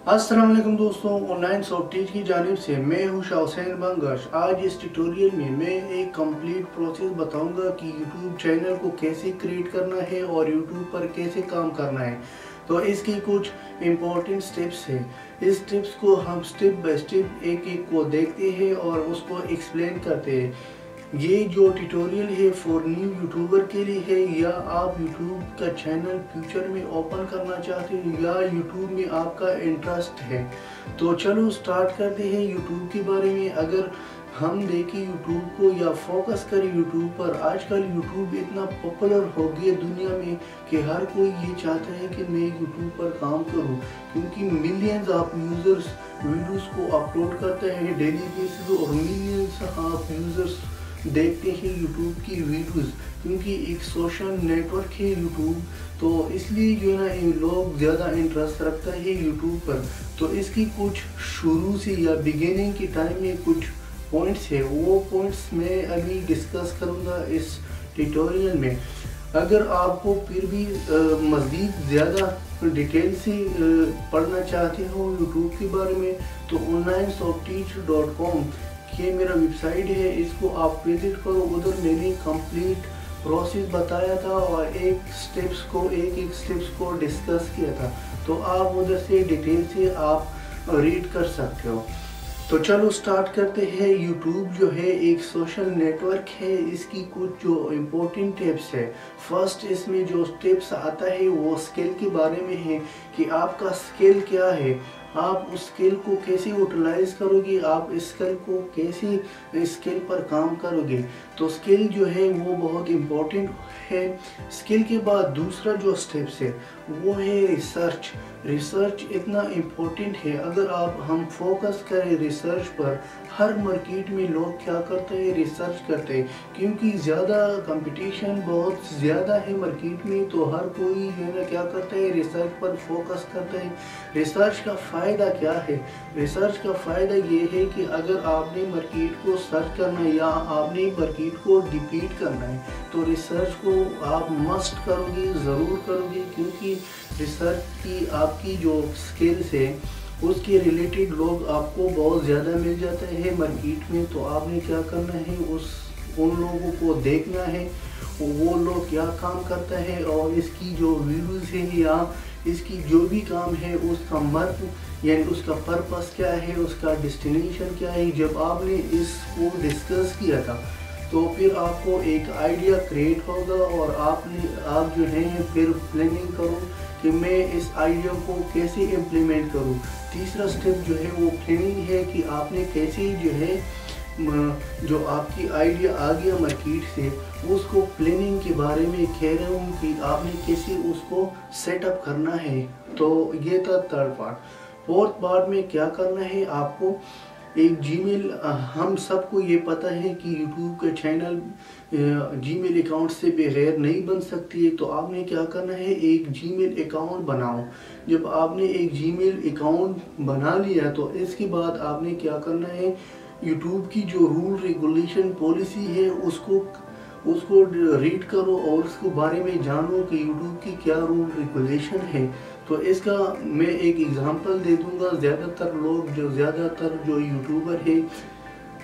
अस्सलाम वालेकुम दोस्तों, ऑनलाइन सॉफ्टवेयर की जानिब से मैं हूं शाह हुसैन बंगश। आज इस ट्यूटोरियल में मैं एक कंप्लीट प्रोसेस बताऊंगा कि यूट्यूब चैनल को कैसे क्रिएट करना है और यूट्यूब पर कैसे काम करना है। तो इसके कुछ इम्पोर्टेंट स्टेप्स हैं। इस स्टेप्स को हम स्टेप बाय स्टेप एक एक को देखते हैं और उसको एक्सप्लेन करते हैं। ये जो ट्यूटोरियल है फॉर न्यू यूट्यूबर के लिए है, या आप यूट्यूब का चैनल फ्यूचर में ओपन करना चाहते हो या यूट्यूब में आपका इंटरेस्ट है। तो चलो स्टार्ट करते हैं यूट्यूब के बारे में। अगर हम देखें यूट्यूब को या फोकस करें यूट्यूब पर, आजकल यूट्यूब इतना पॉपुलर हो गया दुनिया में कि हर कोई ये चाहता है कि मैं यूट्यूब पर काम करूं, क्योंकि मिलियंस ऑफ यूजर्स वीडियोस को अपलोड करते हैं डेली बेसिस और मिलियंस ऑफ यूजर्स देखते हैं यूट्यूब की वीडियोस, क्योंकि एक सोशल नेटवर्क है यूट्यूब। तो इसलिए जो है ना, इन लोग ज़्यादा इंटरेस्ट रखता है यूट्यूब पर। तो इसकी कुछ शुरू से या बिगिनिंग के टाइम में कुछ पॉइंट्स है, वो पॉइंट्स मैं अभी डिस्कस करूँगा इस ट्यूटोरियल में। अगर आपको फिर भी मज़ीद ज़्यादा डिटेल से पढ़ना चाहते हो यूट्यूब के बारे में, तो onlinesoftteach.com ये मेरा वेबसाइट है, इसको आप विजिट करो। उधर मैंने कंप्लीट प्रोसेस बताया था और एक एक स्टेप्स को डिस्कस किया था। तो आप उधर से डिटेल से आप रीड कर सकते हो। तो चलो स्टार्ट करते हैं। यूट्यूब जो है एक सोशल नेटवर्क है। इसकी कुछ जो इम्पोर्टेंट टिप्स है, फर्स्ट इसमें जो टिप्स आता है वो स्किल के बारे में है कि आपका स्किल क्या है, आप उस स्किल को कैसे यूटिलाइज करोगे, आप इस स्किल को कैसे स्किल पर काम करोगे। तो स्किल जो है वो बहुत इम्पोर्टेंट है। स्किल के बाद दूसरा जो स्टेप्स है वो है रिसर्च। रिसर्च इतना इम्पोर्टेंट है। अगर हम फोकस करें रिसर्च पर, हर मार्केट में लोग क्या करते हैं, रिसर्च करते हैं, क्योंकि ज़्यादा कंपटीशन बहुत ज़्यादा है मार्केट में। तो हर कोई जो है ना क्या करता है, रिसर्च पर फोकस करता है। रिसर्च का फ़ायदा क्या है? रिसर्च का फ़ायदा ये है कि अगर आपने मार्केट को सर्च करना है या आपने मार्केट को डिफीट करना है, तो रिसर्च को आप मस्ट करोगे, ज़रूर करोगे, क्योंकि रिसर्च की आपकी जो स्किल्स है उसके रिलेटेड लोग आपको बहुत ज़्यादा मिल जाते हैं मार्केट में। तो आपने क्या करना है, उन लोगों को देखना है वो लोग क्या काम करता है और इसकी जो व्यूज़ है या इसकी जो भी काम है उसका मर्द यानी उसका पर्पस क्या है, उसका डेस्टिनेशन क्या है। जब आपने इसको डिस्कस किया था तो फिर आपको एक आइडिया क्रिएट होगा और आप जो है फिर प्लानिंग करो कि मैं इस आइडिया को कैसे इम्प्लीमेंट करूं। तीसरा स्टेप जो है वो प्लानिंग है कि आपने कैसे जो है जो आपकी आइडिया आ गया मार्केट से, उसको प्लानिंग के बारे में कह रहा हूँ कि आपने कैसे उसको सेटअप करना है। तो ये था थर्ड पार्ट। फोर्थ पार्ट में क्या करना है, आपको एक जीमेल, हम सबको ये पता है कि यूट्यूब का चैनल जीमेल अकाउंट से बगैर नहीं बन सकती है। तो आपने क्या करना है, एक जीमेल अकाउंट बनाओ। जब आपने एक जीमेल अकाउंट बना लिया तो इसके बाद आपने क्या करना है, यूट्यूब की जो रूल रेगुलेशन पॉलिसी है उसको रीड करो और उसके बारे में जानो कि यूट्यूब की क्या रूल रेगुलेशन है। तो इसका मैं एक एग्जांपल दे दूंगा। ज़्यादातर जो यूट्यूबर है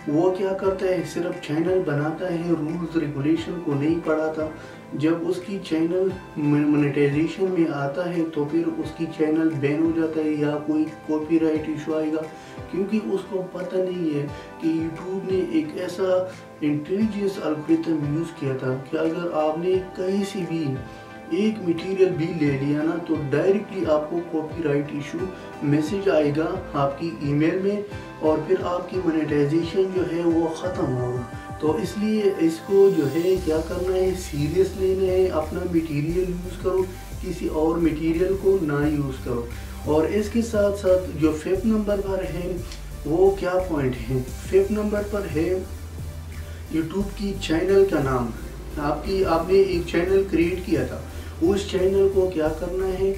वो क्या करता है, सिर्फ चैनल बनाता है, रूल्स रेगुलेशन को नहीं पढ़ाता। जब उसकी चैनल मोनेटाइजेशन में आता है तो फिर उसकी चैनल बैन हो जाता है या कोई कॉपीराइट इशू आएगा, क्योंकि उसको पता नहीं है कि यूट्यूब ने एक ऐसा इंटेलिजेंस एल्गोरिथम यूज़ किया था कि अगर आपने कहीं से भी एक मटेरियल भी ले लिया ना, तो डायरेक्टली आपको कॉपीराइट इशू मैसेज आएगा आपकी ईमेल में और फिर आपकी मोनेटाइजेशन जो है वो ख़त्म होगा। तो इसलिए इसको जो है क्या करना है, सीरियस लेना है। अपना मटेरियल यूज़ करो, किसी और मटेरियल को ना यूज़ करो। और इसके साथ साथ जो 5th नंबर पर है वो क्या पॉइंट है, 5th नंबर पर है यूट्यूब की चैनल का नाम। आपने एक चैनल क्रिएट किया था, उस चैनल को क्या करना है,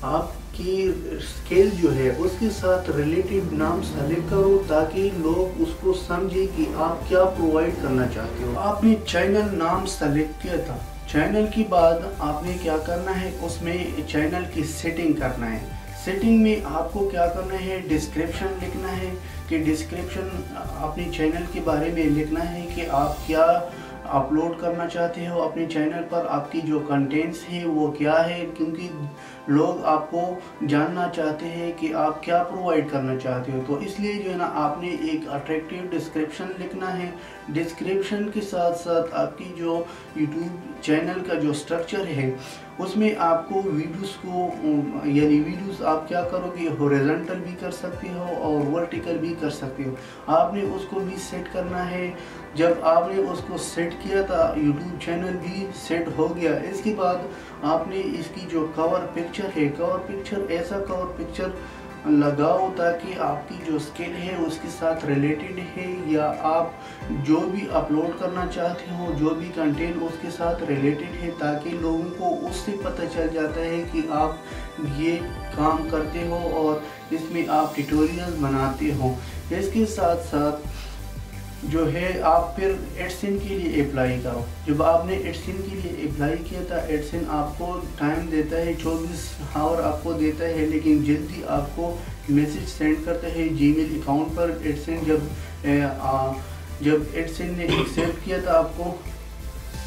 आपकी स्किल जो है उसके साथ रिलेटेड नाम सेलेक्ट करो ताकि लोग उसको समझे कि आप क्या प्रोवाइड करना चाहते हो। आपने चैनल नाम सेलेक्ट किया था, चैनल के बाद आपने क्या करना है, उसमें चैनल की सेटिंग करना है। सेटिंग में आपको क्या करना है, डिस्क्रिप्शन लिखना है कि डिस्क्रिप्शन अपने चैनल के बारे में लिखना है कि आप क्या अपलोड करना चाहते हो अपने चैनल पर, आपकी जो कंटेंट्स है वो क्या है, क्योंकि लोग आपको जानना चाहते हैं कि आप क्या प्रोवाइड करना चाहते हो। तो इसलिए जो है ना आपने एक अट्रैक्टिव डिस्क्रिप्शन लिखना है। डिस्क्रिप्शन के साथ साथ आपकी जो यूट्यूब चैनल का जो स्ट्रक्चर है उसमें आपको वीडियोस को यानी वीडियोस आप क्या करोगे, हॉरिजॉन्टल भी कर सकते हो और वर्टिकल भी कर सकते हो। आपने उसको भी सेट करना है। जब आपने उसको सेट किया था यूट्यूब चैनल भी सेट हो गया। इसके बाद आपने इसकी जो कवर पिक्चर है, कवर पिक्चर ऐसा कवर पिक्चर लगाओ ताकि आपकी जो स्किल है उसके साथ रिलेटेड है या आप जो भी अपलोड करना चाहते हो जो भी कंटेंट उसके साथ रिलेटेड है, ताकि लोगों को उससे पता चल जाता है कि आप ये काम करते हो और इसमें आप ट्यूटोरियल बनाते हो। इसके साथ साथ जो है आप फिर एडसेन के लिए अप्लाई करो। जब आपने एडसेन के लिए अप्लाई किया था, एडसेन आपको टाइम देता है 24 आवर आपको देता है, लेकिन जल्दी आपको मैसेज सेंड करता है जीमेल अकाउंट पर। एडसेन जब एडसेन ने एक्सेप्ट किया था आपको,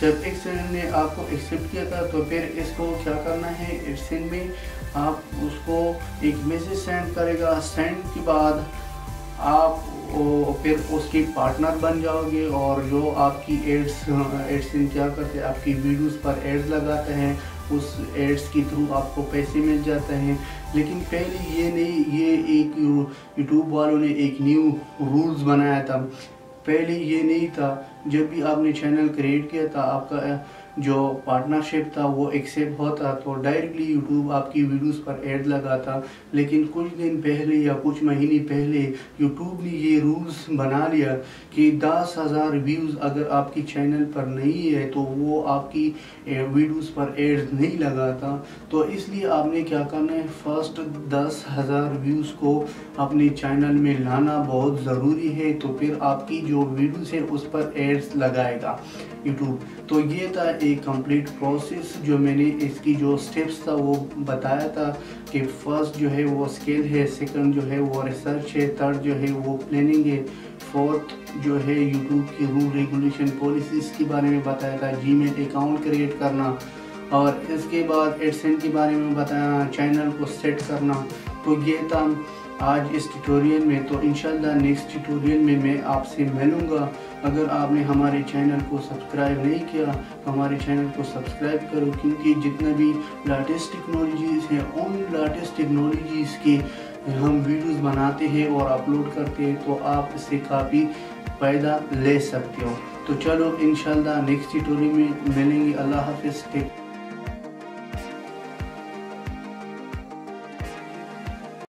जब एडसेन ने आपको एक्सेप्ट किया था तो फिर इसको क्या करना है, एडसेन में आप उसको एक मैसेज सेंड करेगा। सेंड के बाद आप फिर उसके पार्टनर बन जाओगे और जो आपकी एड्स क्या करते हैं, आपकी वीडियोस पर एड्स लगाते हैं, उस एड्स के थ्रू आपको पैसे मिल जाते हैं। लेकिन पहले ये नहीं, ये एक यूट्यूब वालों ने एक न्यू रूल्स बनाया था। पहले ये नहीं था। जब भी आपने चैनल क्रिएट किया था आपका जो पार्टनरशिप था वो एक्सेप्ट होता तो डायरेक्टली यूट्यूब आपकी वीडियोस पर ऐड लगाता। लेकिन कुछ दिन पहले या कुछ महीने पहले यूट्यूब ने ये रूल्स बना लिया कि 10,000 व्यूज़ अगर आपकी चैनल पर नहीं है तो वो आपकी वीडियोस पर एड्स नहीं लगाता। तो इसलिए आपने क्या करना है, फर्स्ट 10,000 व्यूज़ को अपने चैनल में लाना बहुत ज़रूरी है, तो फिर आपकी जो वीडियोस है उस पर एड्स लगाएगा यूट्यूब। तो ये था एक कंप्लीट प्रोसेस जो मैंने इसकी जो स्टेप्स था वो बताया था कि फर्स्ट जो है वो स्केल है, सेकंड जो है वो रिसर्च है, थर्ड जो है वो प्लानिंग है, फोर्थ जो है यूट्यूब की रूल रेगुलेशन पॉलिसीज़ के बारे में बताया था, जीमेल अकाउंट क्रिएट करना, और इसके बाद एडसेंस के बारे में बताया, चैनल को सेट करना। तो ये था आज इस ट्यूटोरियल में। तो इंशाल्लाह नेक्स्ट ट्यूटोरियल में मैं आपसे मिलूँगा। अगर आपने हमारे चैनल को सब्सक्राइब नहीं किया तो हमारे चैनल को सब्सक्राइब करो, क्योंकि जितने भी लेटेस्ट टेक्नोलॉजीज़ हैं उन लेटेस्ट टेक्नोलॉजीज़ के हम वीडियोस बनाते हैं और अपलोड करते हैं, तो आप इससे काफ़ी फ़ायदा ले सकते हो। तो चलो इंशाल्लाह नेक्स्ट ट्यूटोरियल में मिलेंगे। अल्लाह हाफिज़।